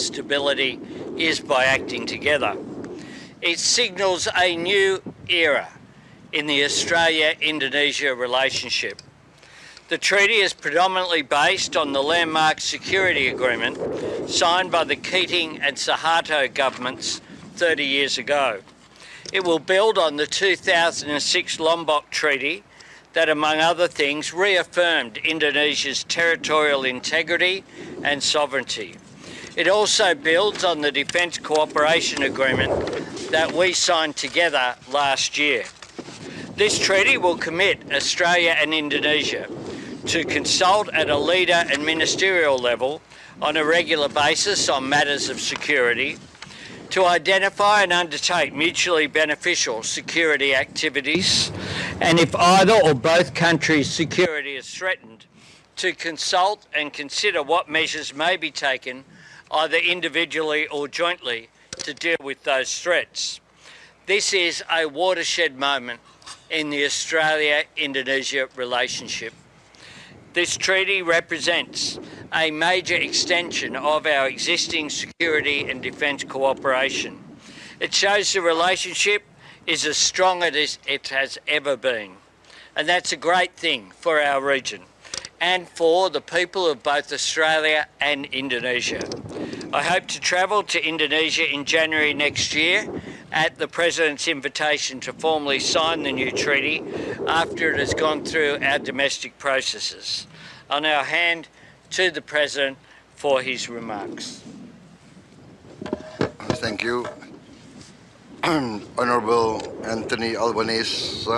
stability is by acting together. It signals a new era in the Australia-Indonesia relationship. The treaty is predominantly based on the landmark security agreement signed by the Keating and Suharto governments 30 years ago. It will build on the 2006 Lombok Treaty that, among other things, reaffirmed Indonesia's territorial integrity and sovereignty. It also builds on the Defence Cooperation Agreement that we signed together last year. This treaty will commit Australia and Indonesia to consult at a leader and ministerial level on a regular basis on matters of security, to identify and undertake mutually beneficial security activities, and if either or both countries' security is threatened, to consult and consider what measures may be taken, either individually or jointly, to deal with those threats. This is a watershed moment in the Australia-Indonesia relationship. This treaty represents a major extension of our existing security and defence cooperation. It shows the relationship is as strong as it has ever been. And that's a great thing for our region and for the people of both Australia and Indonesia. I hope to travel to Indonesia in January next year at the President's invitation to formally sign the new treaty after it has gone through our domestic processes. I'll now hand to the President for his remarks. Thank you. Honourable Anthony Albanese,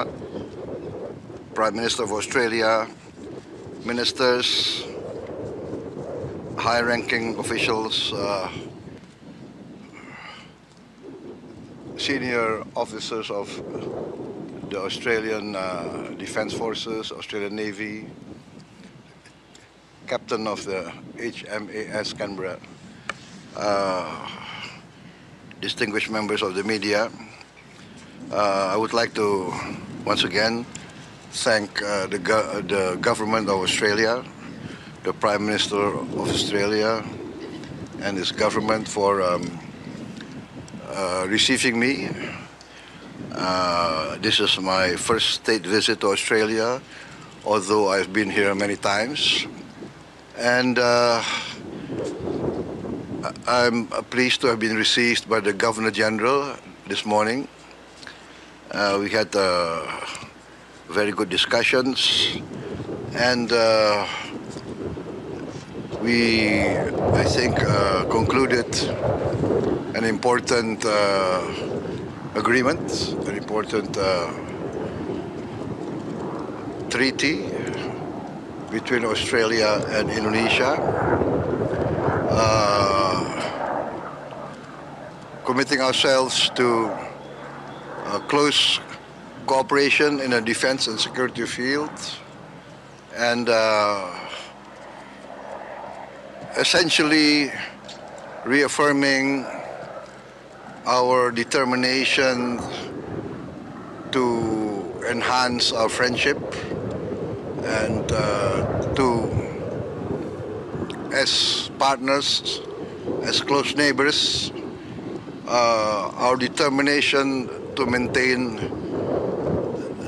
Prime Minister of Australia, Ministers, high-ranking officials, senior officers of the Australian Defence Forces, Australian Navy, Captain of the HMAS Canberra, distinguished members of the media, I would like to once again thank the government of Australia, the Prime Minister of Australia and his government for receiving me. This is my first state visit to Australia, although I've been here many times. And I'm pleased to have been received by the Governor-General this morning. We had very good discussions, and we, I think, concluded an important agreement, an important treaty between Australia and Indonesia, committing ourselves to close cooperation in the defense and security field, and essentially reaffirming our determination to enhance our friendship and to, as partners, as close neighbors, our determination to maintain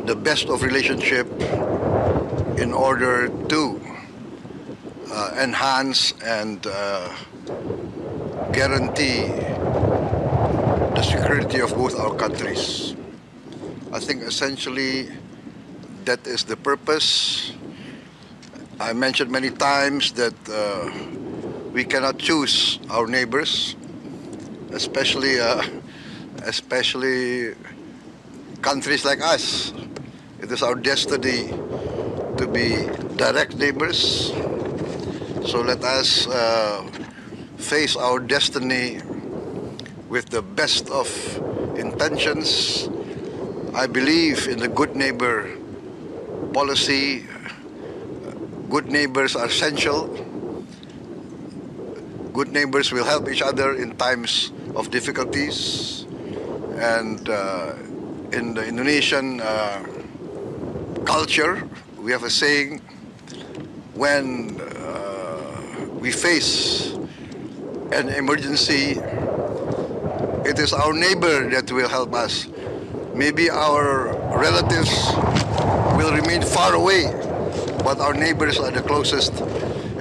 the best of relationship in order to enhance and guarantee the security of both our countries. I think essentially that is the purpose. I mentioned many times that we cannot choose our neighbors, especially countries like us. It is our destiny to be direct neighbors. So let us face our destiny with the best of intentions. I believe in the good neighbor policy. Good neighbors are essential. Good neighbors will help each other in times of difficulties. And in the Indonesian culture, we have a saying, when we face an emergency, it is our neighbor that will help us. Maybe our relatives will remain far away, but our neighbors are the closest,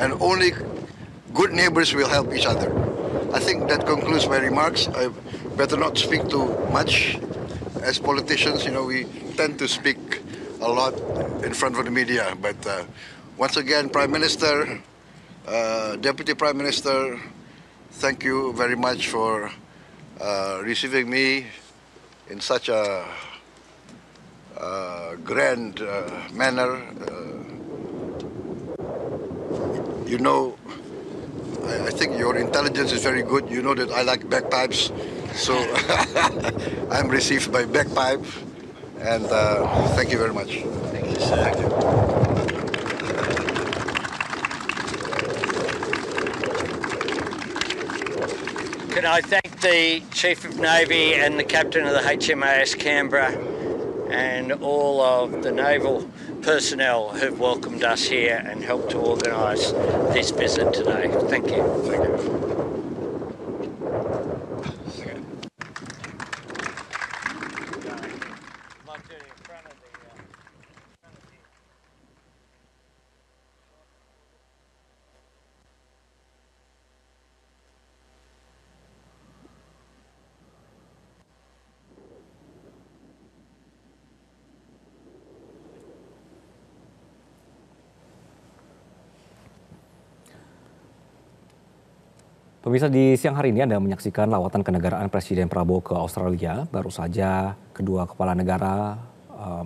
and only good neighbors will help each other. I think that concludes my remarks. I better not speak too much. As politicians, we tend to speak a lot in front of the media. But once again, Prime Minister, Deputy Prime Minister, thank you very much for receiving me in such a grand manner. I think your intelligence is very good. You know that I like bagpipes, so I'm received by bagpipe, and thank you very much. Thank you, sir. Thank you. Can I thank the Chief of Navy and the Captain of the HMAS Canberra and all of the naval personnel who've welcomed us here and helped to organise this visit today. Thank you. Thank you. Pemirsa, di siang hari ini Anda menyaksikan lawatan kenegaraan Presiden Prabowo ke Australia. Baru saja kedua kepala negara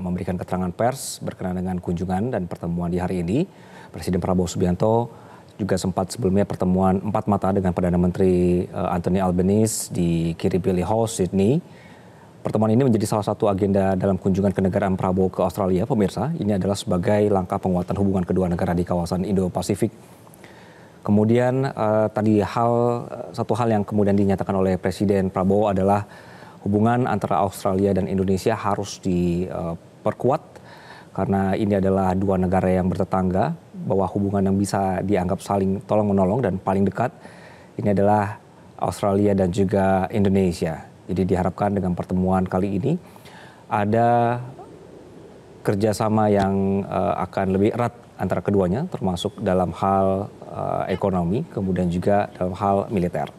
memberikan keterangan pers berkenaan dengan kunjungan dan pertemuan di hari ini. Presiden Prabowo Subianto juga sempat sebelumnya pertemuan empat mata dengan Perdana Menteri Anthony Albanese di Kirribilli Hall, Sydney. Pertemuan ini menjadi salah satu agenda dalam kunjungan kenegaraan Prabowo ke Australia. Pemirsa, ini adalah sebagai langkah penguatan hubungan kedua negara di kawasan Indo-Pasifik. Kemudian satu hal yang kemudian dinyatakan oleh Presiden Prabowo adalah hubungan antara Australia dan Indonesia harus diperkuat karena ini adalah dua negara yang bertetangga, bahwa hubungan yang bisa dianggap saling tolong-menolong dan paling dekat ini adalah Australia dan juga Indonesia. Jadi diharapkan dengan pertemuan kali ini ada kerjasama yang akan lebih erat antara keduanya, termasuk dalam hal ekonomi, kemudian juga dalam hal militer.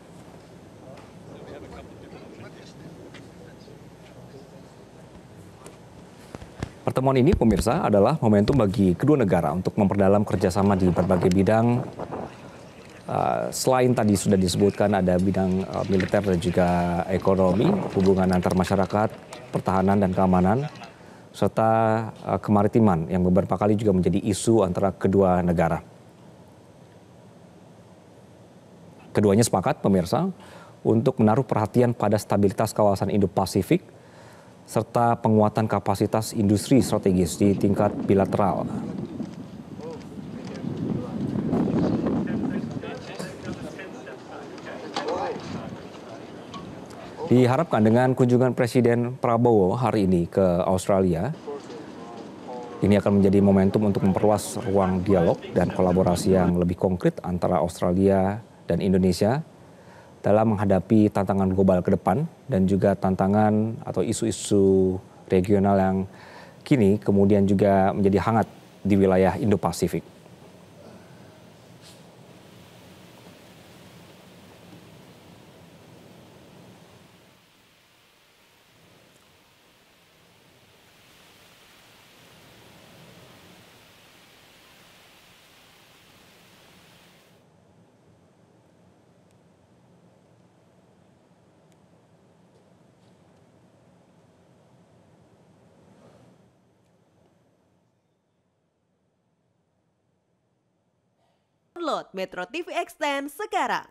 Pertemuan ini, pemirsa, adalah momentum bagi kedua negara untuk memperdalam kerjasama di berbagai bidang. Selain tadi sudah disebutkan ada bidang militer dan juga ekonomi, hubungan antar masyarakat, pertahanan dan keamanan, serta kemaritiman yang beberapa kali juga menjadi isu antara kedua negara. Keduanya sepakat, pemirsa, untuk menaruh perhatian pada stabilitas kawasan Indo-Pasifik serta penguatan kapasitas industri strategis di tingkat bilateral. Diharapkan dengan kunjungan Presiden Prabowo hari ini ke Australia, ini akan menjadi momentum untuk memperluas ruang dialog dan kolaborasi yang lebih konkret antara Australia dan Indonesia dalam menghadapi tantangan global ke depan dan juga tantangan atau isu-isu regional yang kini kemudian juga menjadi hangat di wilayah Indo-Pasifik. Download MetroTV Extend sekarang.